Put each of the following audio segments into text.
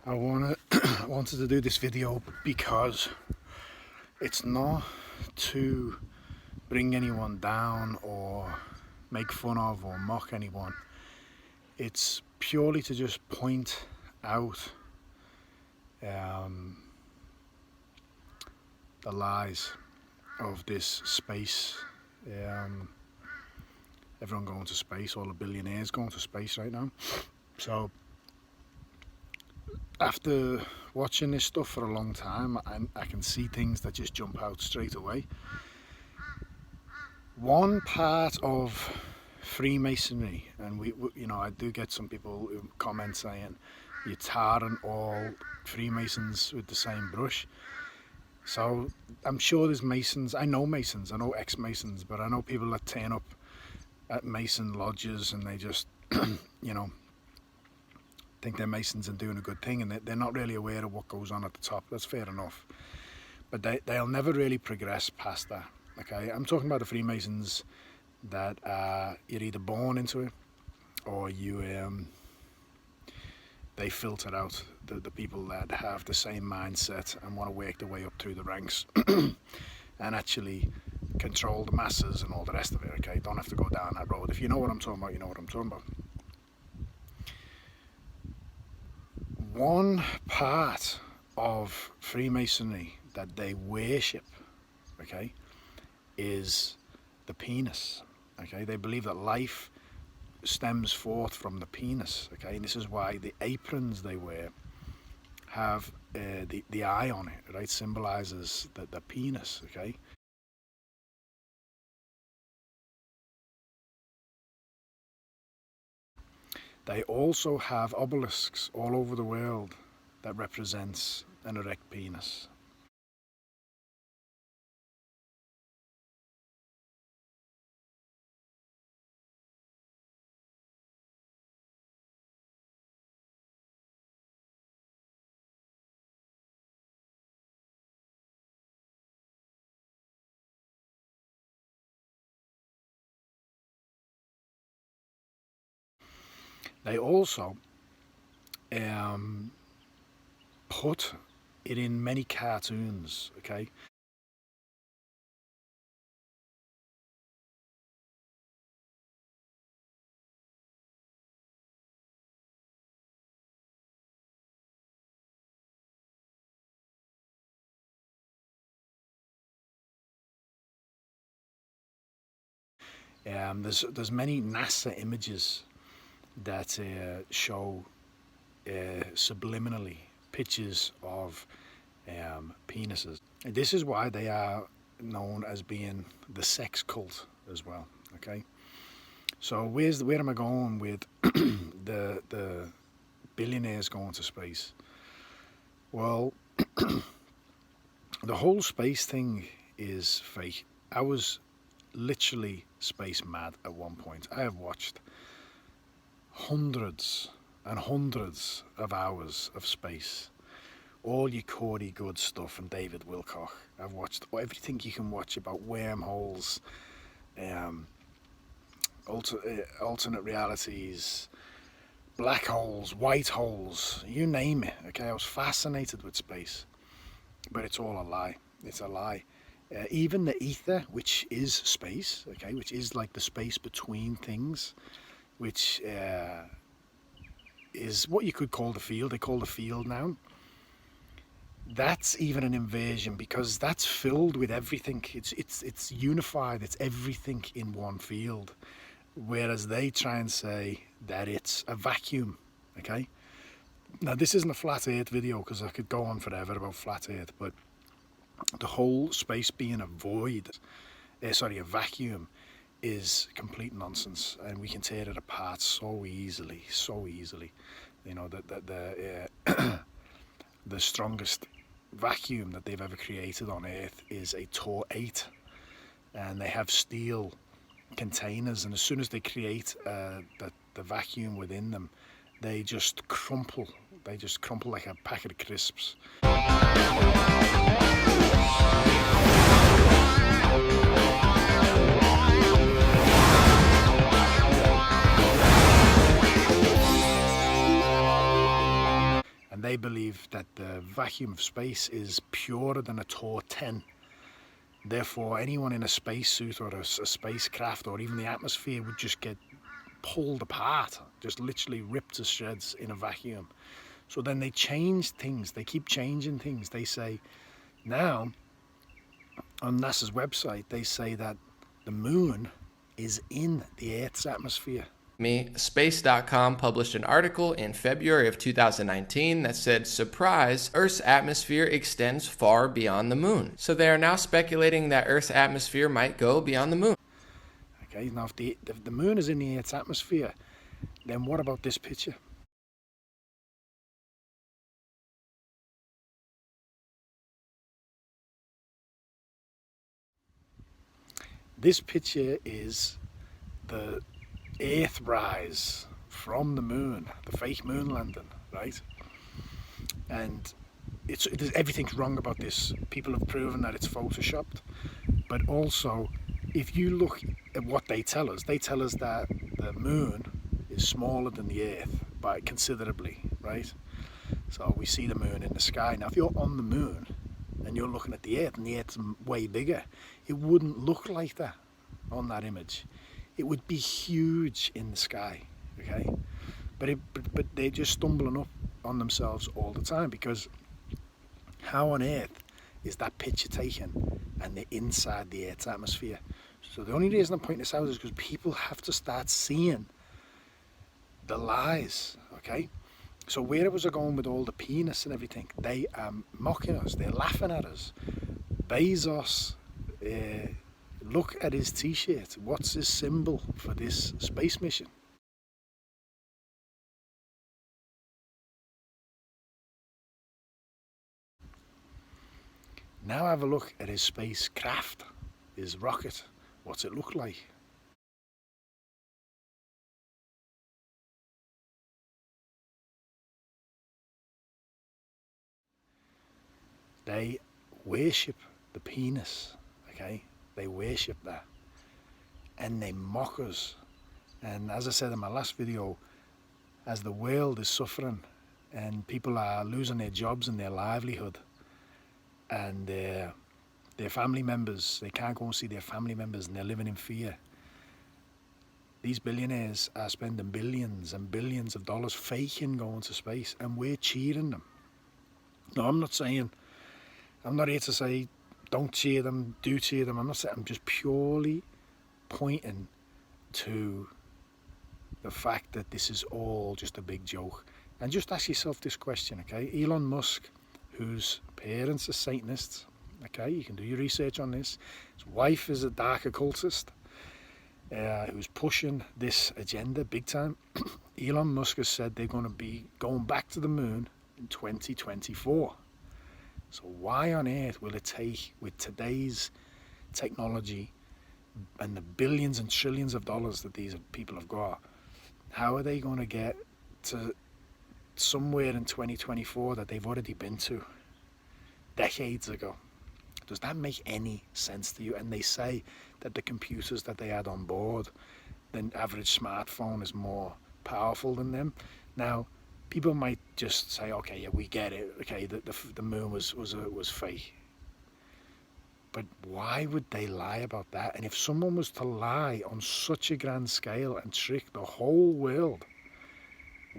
I wanted to do this video because it's not to bring anyone down or make fun of or mock anyone. It's purely to just point out the lies of this space. Everyone going to space, all the billionaires going to space right now. So after watching this stuff for a long time, I can see things that just jump out straight away. One part of Freemasonry, and we I do get some people who comment saying you're tarring all Freemasons with the same brush. So I'm sure there's Masons, I know Masons, I know ex-Masons, but I know people that turn up at Mason lodges and they just think they're Masons and doing a good thing, and they're not really aware of what goes on at the top. That's fair enough, but they'll never really progress past that. Okay, I'm talking about the Freemasons that you're either born into it or they filter out the people that have the same mindset and want to work their way up through the ranks and actually control the masses and all the rest of it. Okay, don't have to go down that road. If you know what I'm talking about, you know what I'm talking about. One part of Freemasonry that they worship, okay, is the penis. Okay, they believe that life stems forth from the penis. Okay, and this is why the aprons they wear have the eye on it, right? Symbolizes the penis. Okay. They also have obelisks all over the world that represents an erect penis. They also put it in many cartoons, okay? There's many NASA images that show subliminally pictures of penises. And this is why they are known as being the sex cult as well. Okay, so where am I going with the billionaires going to space? Well, the whole space thing is fake. I was literally space mad at one point. I have watched hundreds and hundreds of hours of space, all your Corey Good stuff from David Wilcock. I've watched everything you can watch about wormholes, alternate realities, black holes, white holes, you name it. Okay, I was fascinated with space, but it's all a lie. It's a lie. Even the ether, which is space, okay, which is like the space between things, which is what you could call the field. They call the field now. That's even an inversion, because that's filled with everything. It's unified. It's everything in one field. Whereas they try and say that it's a vacuum. Okay. Now this isn't a flat Earth video, because I could go on forever about flat Earth, but the whole space being a void, a vacuum, is complete nonsense, and we can tear it apart so easily. You know, the strongest vacuum that they've ever created on Earth is a Tor 8, and they have steel containers, and as soon as they create the vacuum within them, they just crumple. They just crumple like a packet of crisps. and they believe that the vacuum of space is purer than a Torr 10. Therefore, anyone in a spacesuit or a spacecraft or even the atmosphere would just get pulled apart, just literally ripped to shreds in a vacuum. So then they change things, they keep changing things. They say now on NASA's website, they say that the moon is in the Earth's atmosphere. Space.com published an article in February of 2019 that said, surprise, Earth's atmosphere extends far beyond the moon. So they are now speculating that Earth's atmosphere might go beyond the moon. Okay, now if the moon is in the Earth's atmosphere, then what about this picture? This picture is the Earthrise from the moon, the fake moon landing, right? And everything's wrong about this. People have proven that it's photoshopped, but also if you look at what they tell us that the moon is smaller than the Earth by considerably, right? So we see the moon in the sky. Now if you're on the moon and you're looking at the Earth and the Earth's way bigger, it wouldn't look like that on that image. It would be huge in the sky, okay? But they're just stumbling up on themselves all the time, because how on earth is that picture taken and they're inside the Earth's atmosphere? So the only reason I'm pointing this out is because people have to start seeing the lies, okay? So where was I going with all the penis and everything? They are mocking us, they're laughing at us. Bezos, look at his t-shirt. What's his symbol for this space mission? Now have a look at his spacecraft, his rocket. What's it look like? They worship the penis, okay? They worship that, and they mock us. And as I said in my last video, as the world is suffering and people are losing their jobs and their livelihood, and their family members, they can't go and see their family members and they're living in fear. These billionaires are spending billions and billions of dollars faking going to space, and we're cheering them. No, I'm not here to say don't cheer them, do cheer them. I'm just purely pointing to the fact that this is all just a big joke. And just ask yourself this question, okay? Elon Musk, whose parents are Satanists, okay, you can do your research on this. His wife is a dark occultist who's pushing this agenda big time. Elon Musk has said they're going to be going back to the moon in 2024. So why on earth will it take, with today's technology and the billions and trillions of dollars that these people have got, how are they going to get to somewhere in 2024 that they've already been to decades ago? Does that make any sense to you? And they say that the computers that they had on board, the average smartphone, is more powerful than them. Now, people might just say, okay, yeah, we get it. Okay, the moon was fake. But why would they lie about that? And if someone was to lie on such a grand scale and trick the whole world,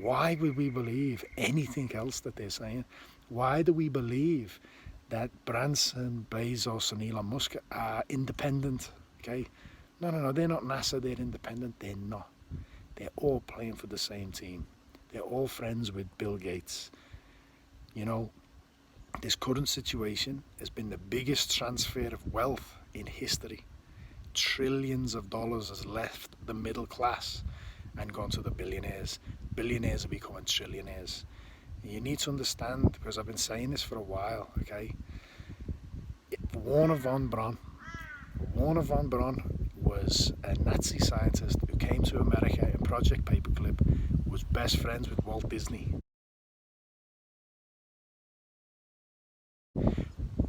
why would we believe anything else that they're saying? Why do we believe that Branson, Bezos and Elon Musk are independent? Okay, no, they're not NASA, they're independent. They're not. They're all playing for the same team. They're all friends with Bill Gates. You know, this current situation has been the biggest transfer of wealth in history. Trillions of dollars has left the middle class and gone to the billionaires. Billionaires are becoming trillionaires. You need to understand, because I've been saying this for a while, okay? Wernher von Braun was a Nazi scientist who came to America in Project Paperclip, was best friends with Walt Disney.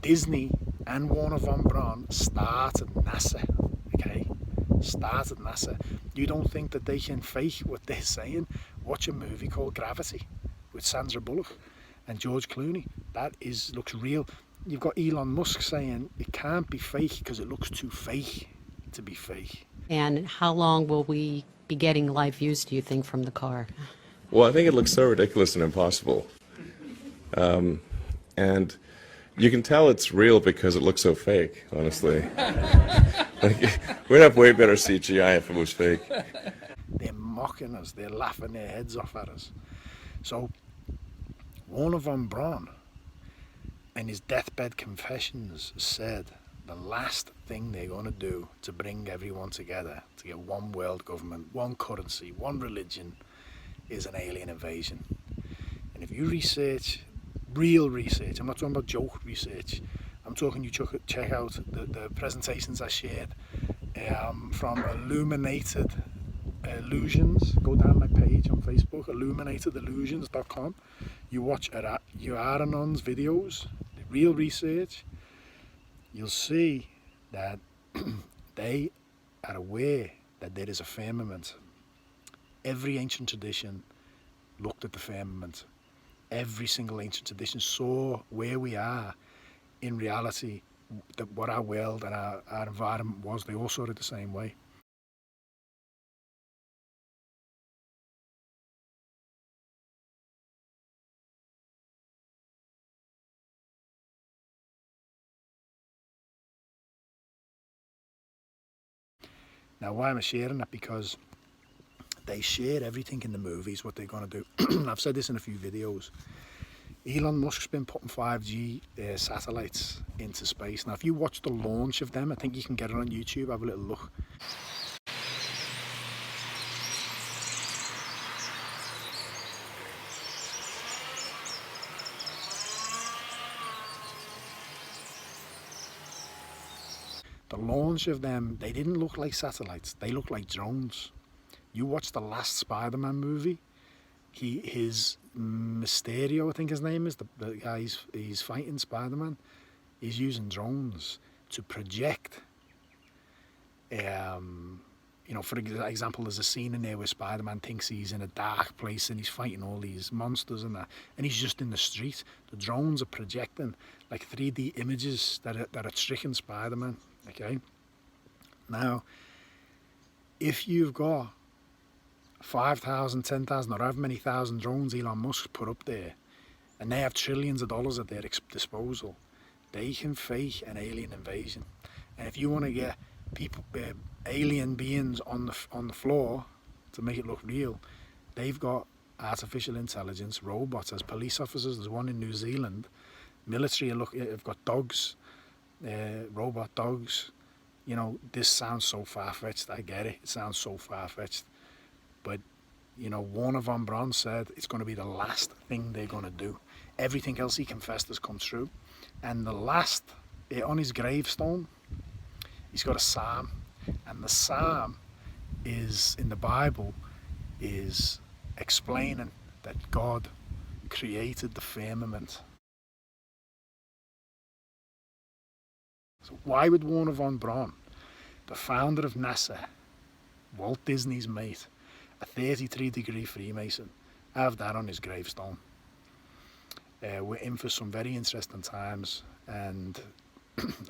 Disney and Wernher von Braun started NASA, okay? Started NASA. You don't think that they can fake what they're saying? Watch a movie called Gravity with Sandra Bullock, and George Clooney. Looks real. You've got Elon Musk saying it can't be fake because it looks too fake to be fake. And how long will we be getting live views, do you think, from the car? Well, I think it looks so ridiculous and impossible. And you can tell it's real because it looks so fake, honestly. We'd have way better CGI if it was fake. They're mocking us. They're laughing their heads off at us. So Wernher von Braun, in his deathbed confessions, said the last thing they're going to do to bring everyone together, to get one world government, one currency, one religion, is an alien invasion. And if you research, real research, I'm not talking about joke research, I'm talking you check out the presentations I shared from Illuminated Illusions. Go down my page on Facebook, illuminatedillusions.com. You watch Uranon's videos, the real research, you'll see that they are aware that there is a firmament. Every ancient tradition looked at the firmament. Every single ancient tradition saw where we are in reality, what our world and our environment was. They all saw it the same way. Now, why am I sharing that? Because they share everything in the movies, what they're going to do. I've said this in a few videos. Elon Musk's been putting 5G satellites into space. Now, if you watch the launch of them, I think you can get it on YouTube, have a little look. The launch of them, they didn't look like satellites, they looked like drones. You watch the last Spider-Man movie, his Mysterio, I think his name is, the guy he's fighting, Spider-Man, he's using drones to project, for example, there's a scene in there where Spider-Man thinks he's in a dark place and he's fighting all these monsters and that, and he's just in the street. The drones are projecting like 3D images that are tricking Spider-Man, okay? Now, if you've got 5,000, 10,000, or however many thousand drones Elon Musk put up there, and they have trillions of dollars at their disposal, they can fake an alien invasion. And if you want to get people, alien beings on the floor to make it look real, they've got artificial intelligence, robots as police officers. There's one in New Zealand. Military have got dogs, robot dogs. You know, this sounds so far-fetched. I get it. It sounds so far-fetched. But, you know, Wernher von Braun said it's going to be the last thing they're going to do. Everything else he confessed has come true. And the last, on his gravestone, he's got a psalm. And the psalm is, in the Bible, is explaining that God created the firmament. So why would Wernher von Braun, the founder of NASA, Walt Disney's mate, a 33-degree Freemason, have that on his gravestone? We're in for some very interesting times, and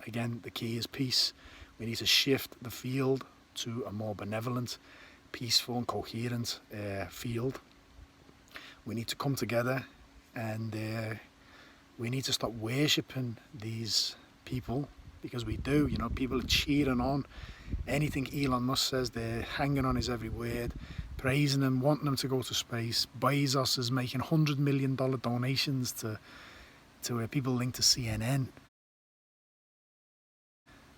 again, the key is peace. We need to shift the field to a more benevolent, peaceful and coherent field. We need to come together, and we need to stop worshipping these people, because we do. You know, people are cheering on anything Elon Musk says. They're hanging on his every word, praising him, wanting him to go to space. Bezos is making $100 million donations to people linked to CNN,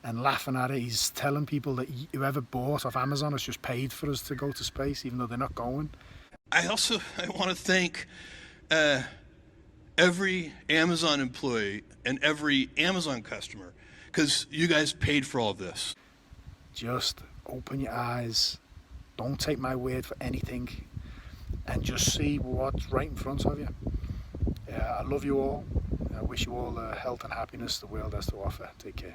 and laughing at it. He's telling people that whoever bought off Amazon has just paid for us to go to space, even though they're not going. I want to thank every Amazon employee and every Amazon customer, because you guys paid for all of this. Just open your eyes. Don't take my word for anything, and just see what's right in front of you. I love you all. I wish you all the health and happiness the world has to offer. Take care.